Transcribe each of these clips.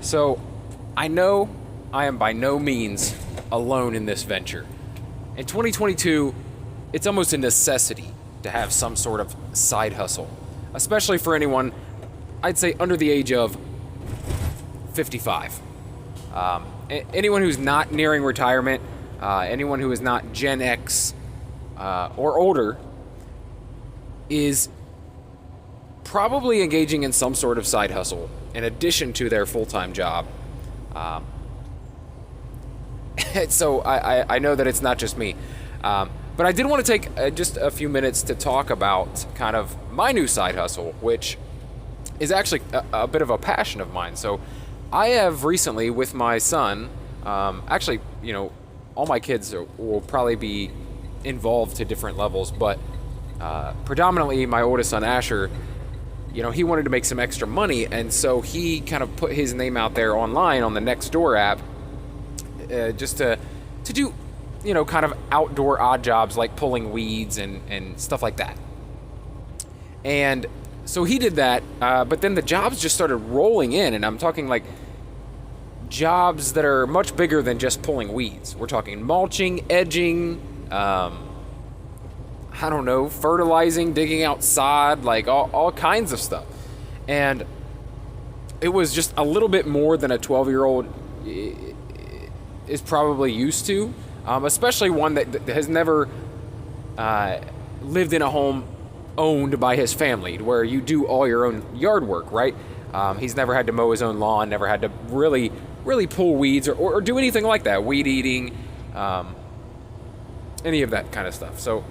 So, I know I am by no means alone in this venture. In 2022, it's almost a necessity to have some sort of side hustle, especially for anyone, I'd say, under the age of 55. Anyone who's not nearing retirement, anyone who is not Gen X or older, is probably engaging in some sort of side hustle in addition to their full-time job. So I know that it's not just me. But I did want to take just a few minutes to talk about kind of my new side hustle, which is actually a bit of a passion of mine. So I have recently, with my son, actually, all my kids will probably be involved to different levels, but predominantly my oldest son, Asher, he wanted to make some extra money, and so he kind of put his name out there online on the Nextdoor app just to do, kind of outdoor odd jobs like pulling weeds and stuff like that. And so he did that, but then the jobs just started rolling in, and I'm talking like jobs that are much bigger than just pulling weeds. We're talking mulching, edging, fertilizing, digging out sod, like all kinds of stuff. And it was just a little bit more than a 12-year-old is probably used to, especially one that has never lived in a home owned by his family, where you do all your own yard work, right? He's never had to mow his own lawn, never had to really pull weeds or do anything like that, weed eating, any of that kind of stuff. So,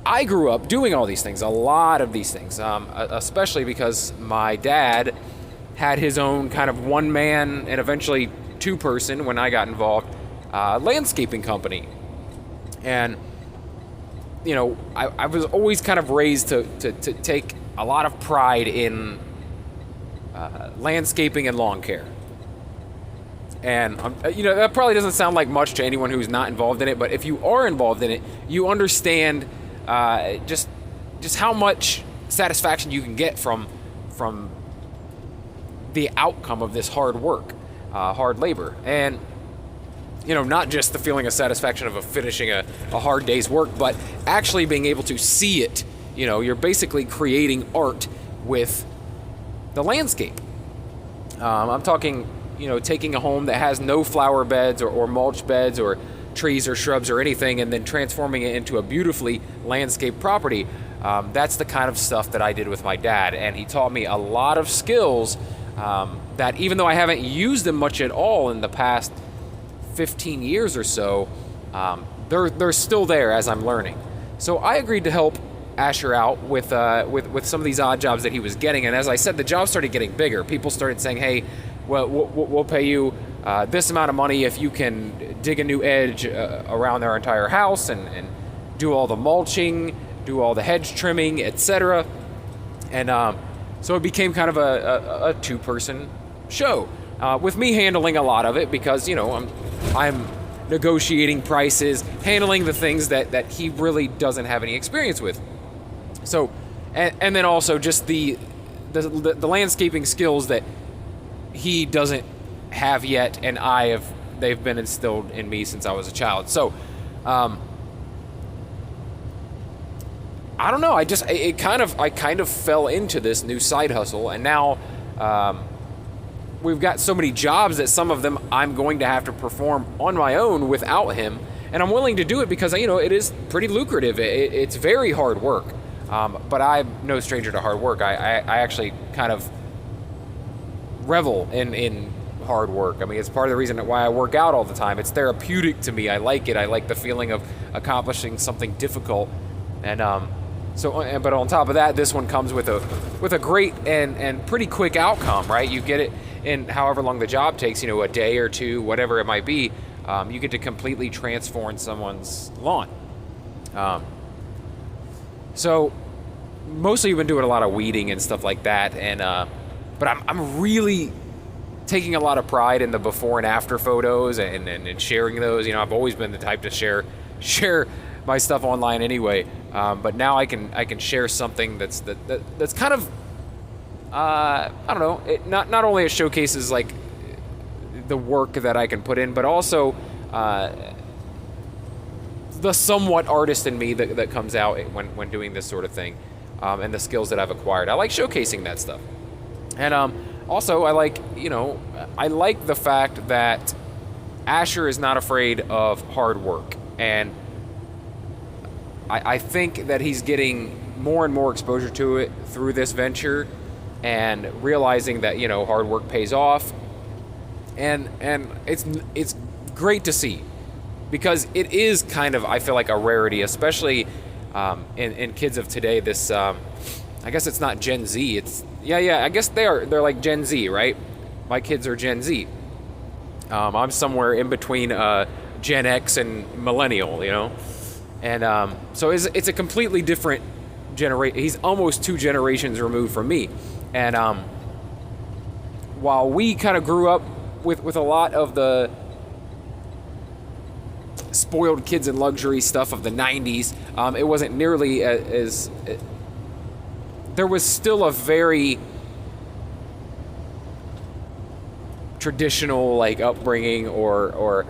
I grew up doing all these things, a lot of these things, especially because my dad had his own kind of one-man and eventually two-person, when I got involved, landscaping company. And, I was always kind of raised to take a lot of pride in landscaping and lawn care. And, that probably doesn't sound like much to anyone who's not involved in it, but if you are involved in it, you understand just how much satisfaction you can get from the outcome of this hard work, hard labor. And, not just the feeling of satisfaction of finishing a hard day's work, but actually being able to see it. You're basically creating art with the landscape. I'm talking, taking a home that has no flower beds or mulch beds or trees or shrubs or anything, and then transforming it into a beautifully landscaped property. That's the kind of stuff that I did with my dad, and he taught me a lot of skills that, even though I haven't used them much at all in the past 15 years or so, they're still there as I'm learning. So I agreed to help Asher out with some of these odd jobs that he was getting, and as I said, the jobs started getting bigger. People started saying, "Hey, well, we'll pay you this amount of money if you can dig a new edge around their entire house and do all the mulching, do all the hedge trimming, etc." And so it became kind of a two-person show, with me handling a lot of it because, I'm negotiating prices, handling the things that he really doesn't have any experience with. So, and then also just the landscaping skills that he doesn't have yet, and they've been instilled in me since I was a child. So, I don't know. I kind of fell into this new side hustle, and now we've got so many jobs that some of them I'm going to have to perform on my own without him, and I'm willing to do it because it is pretty lucrative. It's very hard work, but I'm no stranger to hard work. I actually kind of revel in hard work. I mean, it's part of the reason why I work out all the time. It's therapeutic to me. I like it. I like the feeling of accomplishing something difficult, and but on top of that, this one comes with a great and pretty quick outcome, right? You get it in however long the job takes, a day or two, whatever it might be. You get to completely transform someone's lawn. So mostly you've been doing a lot of weeding and stuff like that, and but I'm really taking a lot of pride in the before and after photos and sharing those. I've always been the type to share my stuff online anyway, but now I can share something that's kind of I don't know. Not only it showcases like the work that I can put in, but also the somewhat artist in me that comes out when doing this sort of thing, and the skills that I've acquired. I like showcasing that stuff. And also, I like the fact that Asher is not afraid of hard work. And I think that he's getting more and more exposure to it through this venture, and realizing that hard work pays off. And it's great to see, because it is kind of, I feel like, a rarity, especially in kids of today. This I guess it's not Gen Z. It's I guess they're like Gen Z, right? My kids are Gen Z. I'm somewhere in between Gen X and millennial, and so it's a completely different generation. He's almost 2 generations removed from me, and while we kind of grew up with a lot of the spoiled kids and luxury stuff of the 90s, it wasn't nearly as there was still a very traditional like upbringing or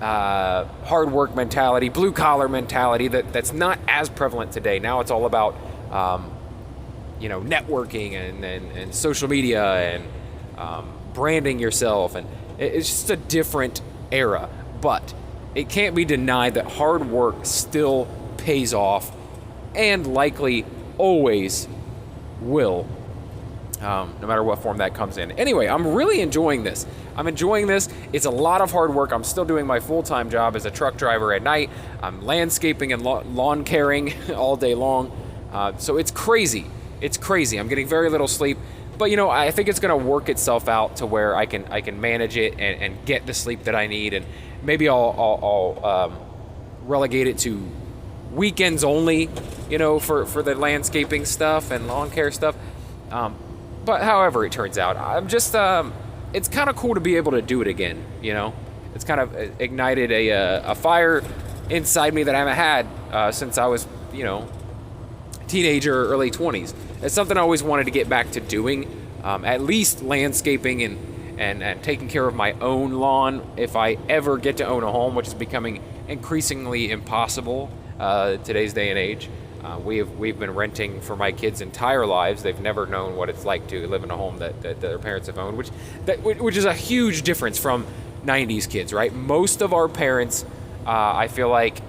hard work mentality, blue collar mentality that's not as prevalent today. Now it's all about networking and social media and branding yourself, and it's just a different era. But it can't be denied that hard work still pays off, and likely always will, no matter what form that comes in. Anyway, I'm really enjoying this. It's a lot of hard work. I'm still doing my full-time job as a truck driver at night. I'm landscaping and lawn caring all day long. So it's crazy. I'm getting very little sleep. But I think it's going to work itself out to where I can manage it and get the sleep that I need, and maybe I'll relegate it to weekends only, for the landscaping stuff and lawn care stuff. But however it turns out, I'm just it's kind of cool to be able to do it again. It's kind of ignited a fire inside me that I haven't had since I was teenager, early 20s. It's something I always wanted to get back to doing, at least landscaping and taking care of my own lawn if I ever get to own a home, which is becoming increasingly impossible today's day and age. We've been renting for my kids' entire lives. They've never known what it's like to live in a home that their parents have owned, which is a huge difference from 90s kids, right? Most of our parents, I feel like,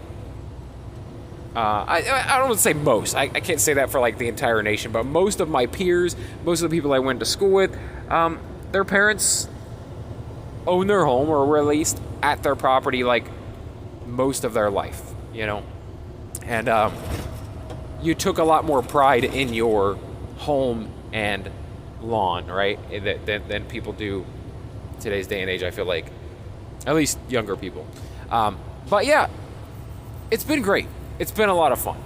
I don't want to say most. I can't say that for like the entire nation, but most of my peers, most of the people I went to school with, their parents own their home, or were at least at their property like most of their life, and you took a lot more pride in your home and lawn, right, than people do today's day and age, I feel like, at least younger people. But yeah, it's been great. It's been a lot of fun,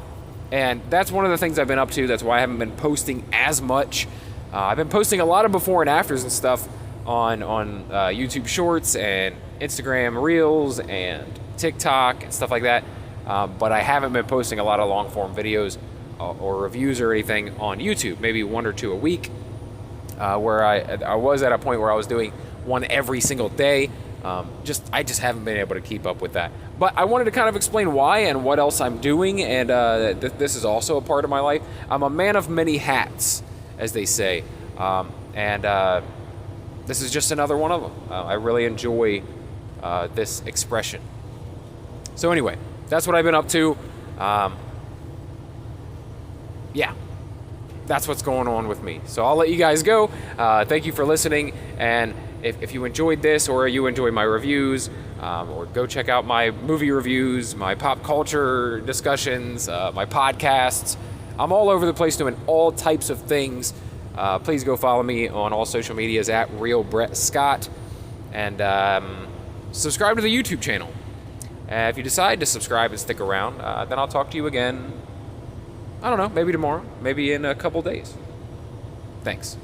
and that's one of the things I've been up to. That's why I haven't been posting as much. I've been posting a lot of before and afters and stuff on YouTube Shorts and Instagram Reels and TikTok and stuff like that. But I haven't been posting a lot of long form videos or reviews or anything on YouTube. Maybe 1 or 2 a week. Where I was at a point where I was doing one every single day. I just haven't been able to keep up with that. But I wanted to kind of explain why and what else I'm doing, and this is also a part of my life. I'm a man of many hats, as they say, and this is just another one of them. I really enjoy this expression. So anyway, that's what I've been up to. Yeah, that's what's going on with me. So I'll let you guys go. Thank you for listening, and if you enjoyed this, or you enjoy my reviews, or go check out my movie reviews, my pop culture discussions, my podcasts. I'm all over the place doing all types of things. Please go follow me on all social medias at Real Brett Scott, and subscribe to the YouTube channel. If you decide to subscribe and stick around, then I'll talk to you again, I don't know, maybe tomorrow, maybe in a couple days. Thanks.